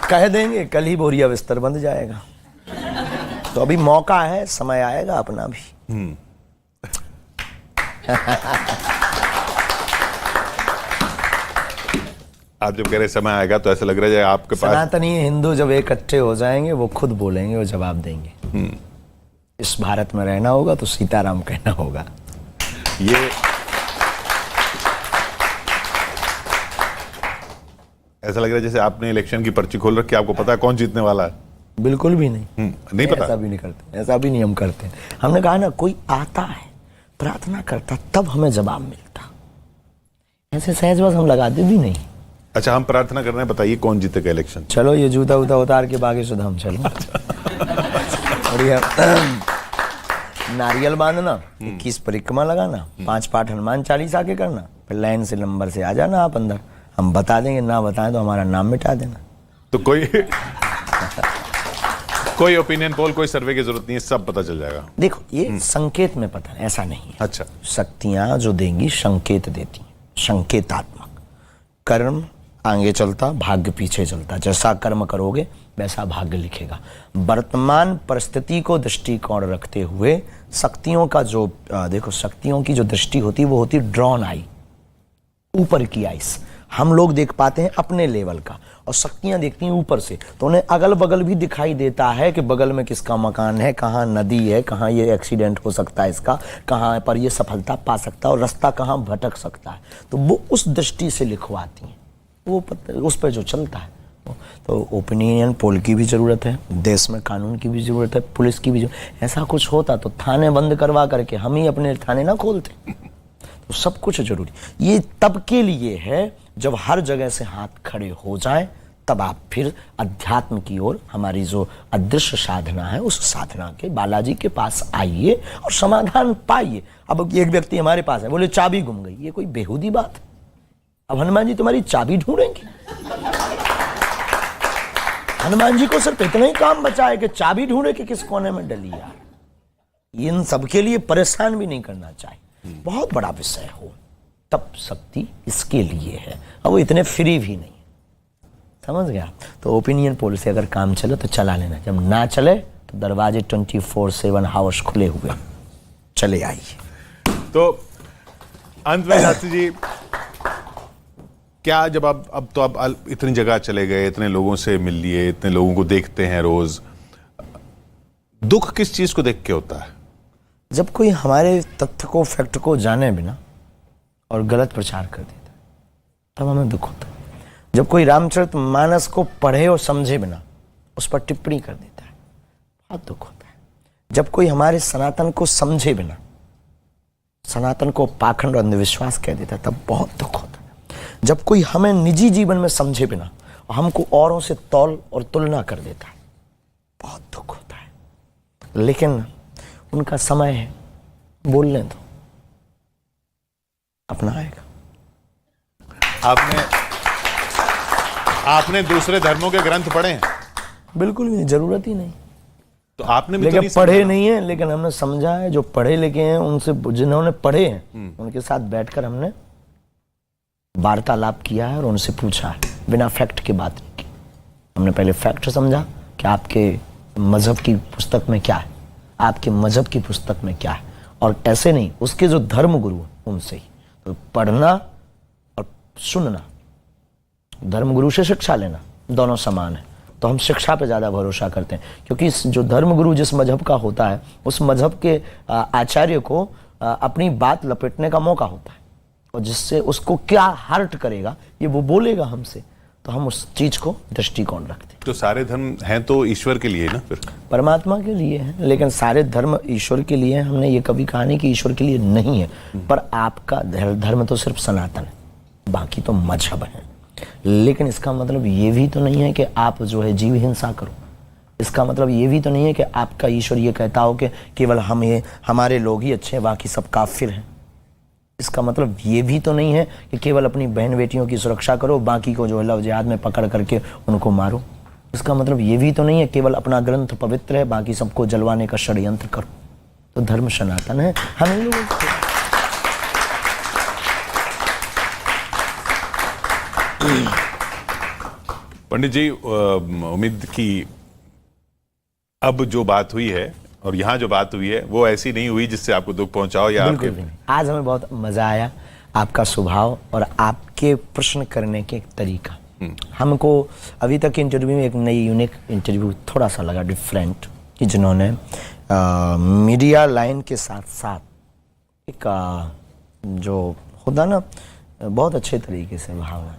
कह देंगे कल ही बोरिया बिस्तर बंध जाएगा। तो अभी मौका है, समय आएगा अपना भी। आप जब कह रहे समय आएगा तो ऐसा लग रहा है आपके पास सनातनी हिंदू जब इकट्ठे हो जाएंगे वो खुद बोलेंगे, वो जवाब देंगे। इस भारत में रहना होगा तो सीताराम कहना होगा। ये ऐसा लग रहा है जैसे आपने इलेक्शन की पर्ची खोल रखी, आपको पता है कौन जीतने वाला है। बिल्कुल भी नहीं। नहीं पता, ऐसा भी नहीं करते, ऐसा भी नहीं हम करते। हमने कहा ना, कोई आता है प्रार्थना करता तब हमें जवाब मिलता, ऐसे सहज बस हम लगाते भी नहीं। अच्छा, हम प्रार्थना कर रहे हैं, बताइए कौन जीतेगा इलेक्शन। चलो ये जूता उता उतार के बाकी सुधा हम चलो। बढ़िया। नारियल बांधना, 21 परिक्रमा लगाना, 5 पाठ हनुमान चालीसा के करना, फिर लाइन से नंबर से आ जाना आप अंदर। हम बता देंगे, ना बताएं तो हमारा नाम मिटा देना। तो कोई ओपिनियन पोल, कोई सर्वे की जरूरत नहीं है, सब पता चल जाएगा। देखो ये संकेत में पता है, ऐसा नहीं है। अच्छा, शक्तियां जो देंगी संकेत देती हैं, संकेतात्मक। कर्म आगे चलता, भाग्य पीछे चलता। जैसा कर्म करोगे वैसा भाग्य लिखेगा। वर्तमान परिस्थिति को दृष्टिकोण रखते हुए शक्तियों का जो देखो, शक्तियों की जो दृष्टि होती है वो होती ड्रॉन आई, ऊपर की आइस। हम लोग देख पाते हैं अपने लेवल का, और शक्तियां देखती हैं ऊपर से, तो उन्हें अगल बगल भी दिखाई देता है कि बगल में किसका मकान है, कहाँ नदी है, कहाँ ये एक्सीडेंट हो सकता है इसका, कहाँ पर ये सफलता पा सकता है और रास्ता कहाँ भटक सकता है। तो वो उस दृष्टि से लिखवाती हैं, वो उस पर जो चलता है। तो ओपिनियन पोल की भी ज़रूरत है, देश में कानून की भी ज़रूरत है, पुलिस की भी ज़रूरत। ऐसा कुछ होता तो थाने बंद करवा करके हम ही अपने थाने ना खोलते। तो सब कुछ जरूरी, ये तब के लिए है जब हर जगह से हाथ खड़े हो जाए, तब आप फिर अध्यात्म की ओर, हमारी जो अदृश्य साधना है उस साधना के बालाजी के पास आइए और समाधान पाइए। अब एक व्यक्ति हमारे पास है, बोले चाबी गुम गई, ये कोई बेहूदी बात है? अब हनुमान जी तुम्हारी चाबी ढूंढेंगे? हनुमान जी को सिर्फ इतना ही काम बचा है कि चाबी ढूंढे कि किस कोने में डली यार। इन सबके लिए परेशान भी नहीं करना चाहिए। बहुत बड़ा विषय हो तब शक्ति इसके लिए है, अब वो इतने फ्री भी नहीं, समझ गया? तो ओपिनियन पोल से अगर काम चले तो चला लेना, जब ना चले तो दरवाजे 24/7 हाउस खुले हुए, चले आइए। तो अंत में शास्त्री जी, क्या जब आप इतनी जगह चले गए, इतने लोगों से मिल लिए, इतने लोगों को देखते हैं रोज, दुख किस चीज को देख के होता है? जब कोई हमारे तथ्य को, फैक्ट को जाने बिना और गलत प्रचार कर देता है, तब हमें दुख होता है। जब कोई रामचरितमानस को पढ़े और समझे बिना उस पर टिप्पणी कर देता है, बहुत दुख होता है। जब कोई हमारे सनातन को समझे बिना सनातन को पाखंड और अंधविश्वास कह देता है, तब बहुत दुख होता है। जब कोई हमें निजी जीवन में समझे बिना और हमको औरों से तौल और तुलना कर देता है, बहुत दुख होता है। लेकिन उनका समय है, बोलने दो, अपना आएगा। आपने दूसरे धर्मों के ग्रंथ पढ़े हैं? बिल्कुल भी जरूरत ही नहीं। तो आपने भी लेकिन तो नहीं पढ़े नहीं है, लेकिन हमने समझा है। जो पढ़े लिखे हैं उनसे, जिन्होंने पढ़े हैं उनके साथ बैठकर हमने वार्तालाप किया है और उनसे पूछा है, बिना फैक्ट की बात नहीं की। हमने पहले फैक्ट समझा कि आपके मजहब की पुस्तक में क्या है, आपके मजहब की पुस्तक में क्या है, और ऐसे नहीं, उसके जो धर्म गुरु उनसे ही। तो पढ़ना और सुनना, धर्म गुरु से शिक्षा लेना, दोनों समान है। तो हम शिक्षा पे ज़्यादा भरोसा करते हैं, क्योंकि जो धर्म गुरु जिस मजहब का होता है, उस मजहब के आचार्य को अपनी बात लपेटने का मौका होता है, और जिससे उसको क्या हर्ट करेगा ये वो बोलेगा हमसे, तो हम उस चीज को दृष्टिकोण रखते हैं। तो सारे धर्म हैं तो ईश्वर के लिए ना, फिर परमात्मा के लिए है, लेकिन सारे धर्म ईश्वर के लिए। हमने ये कभी कहा नहीं कि ईश्वर के लिए नहीं है, पर आपका धर्म तो सिर्फ सनातन है, बाकी तो मजहब है। लेकिन इसका मतलब ये भी तो नहीं है कि आप जो है जीव हिंसा करो। इसका मतलब ये भी तो नहीं है कि आपका ईश्वर ये कहता हो कि केवल हमारे लोग ही अच्छे हैं, बाकी सब काफिर हैं। इसका मतलब ये भी तो नहीं है कि केवल अपनी बहन बेटियों की सुरक्षा करो, बाकी को जो है लव जिहाद में पकड़ करके उनको मारो। इसका मतलब ये भी तो नहीं है केवल अपना ग्रंथ पवित्र है, बाकी सबको जलवाने का षड्यंत्र करो। तो धर्म सनातन है। हम लोग पंडित जी, उम्मीद की अब जो बात हुई है और यहाँ जो बात हुई है वो ऐसी नहीं हुई जिससे आपको दुख पहुंचाओ या बिल्कुल भी नहीं। आज हमें बहुत मजा आया, आपका स्वभाव और आपके प्रश्न करने के तरीका। हमको अभी तक इंटरव्यू में एक नई यूनिक इंटरव्यू थोड़ा सा लगा डिफरेंट, कि जिन्होंने मीडिया लाइन के साथ साथ एक जो होता ना बहुत अच्छे तरीके से भावना।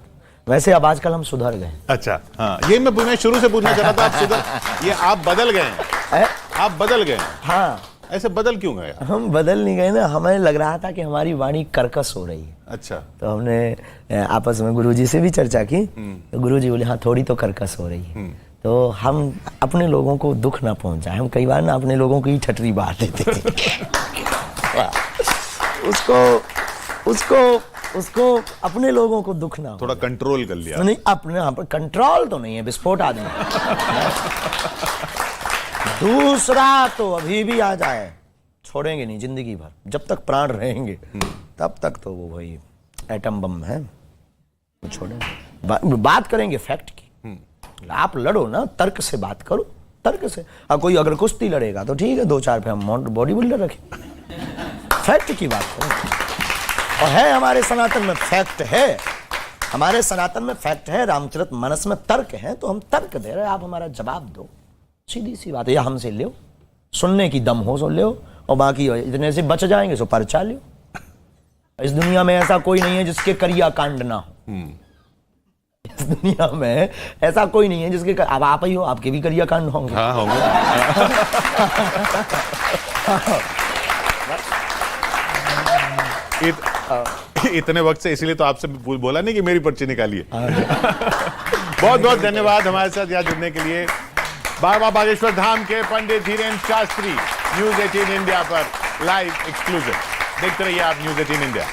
वैसे अब आजकल हम सुधर गए। अच्छा, हाँ, ये मैं शुरू से पूछना चाह रहा था। आप सुधर, ये आप बदल गए हैं, आप बदल गए हैं। हाँ, ऐसे बदल क्यों गए? हम बदल नहीं गए ना, हमें लग रहा था कि हमारी वाणी कर्कश हो रही है। अच्छा, तो हमने आपस में गुरुजी से भी चर्चा की, तो गुरुजी बोले हाँ थोड़ी तो कर्कश हो रही है। तो हम अपने लोगों को दुख ना पहुंचाए। हम कई बार ना अपने लोगों की ठटरी बांध देते थे। उसको अपने लोगों को दुख ना हो। थोड़ा कंट्रोल कर लिया। नहीं, अपने यहाँ पर कंट्रोल तो नहीं है, विस्फोट आदमी। दूसरा तो अभी भी आ जाए, छोड़ेंगे नहीं जिंदगी भर, जब तक प्राण रहेंगे तब तक तो वो वही एटम बम है, वो छोड़ेंगे। बात करेंगे फैक्ट की। आप लड़ो ना, तर्क से बात करो, तर्क से। कोई अगर कुश्ती लड़ेगा तो ठीक है, 2-4 पे हम बॉडी बिल्डर रखें, फैक्ट की बात करें। और है हमारे सनातन में फैक्ट है, हमारे सनातन में फैक्ट है, रामचरितमानस में तर्क है, तो हम तर्क दे रहे हैं, आप हमारा जवाब दो। सीधी सी बात है, या हमसे लो, सुनने की दम हो सो लो, और बाकी इतने से बच जाएंगे सो पर्चा लो। इस दुनिया में ऐसा कोई नहीं है जिसके करिया कांड ना हो। इस दुनिया में ऐसा कोई नहीं है जिसके अब आप ही हो, आपके भी करिया कांड होंगे। हाँ, होंगे। इतने वक्त से इसीलिए तो आपसे बोला नहीं कि मेरी पर्ची निकालिए। बहुत बहुत धन्यवाद हमारे साथ यहाँ जुड़ने के लिए। बाबा बागेश्वर धाम के पंडित धीरेन्द्र शास्त्री न्यूज़ 18 इंडिया पर लाइव एक्सक्लूसिव देखते रहिए आप न्यूज़ 18 इंडिया।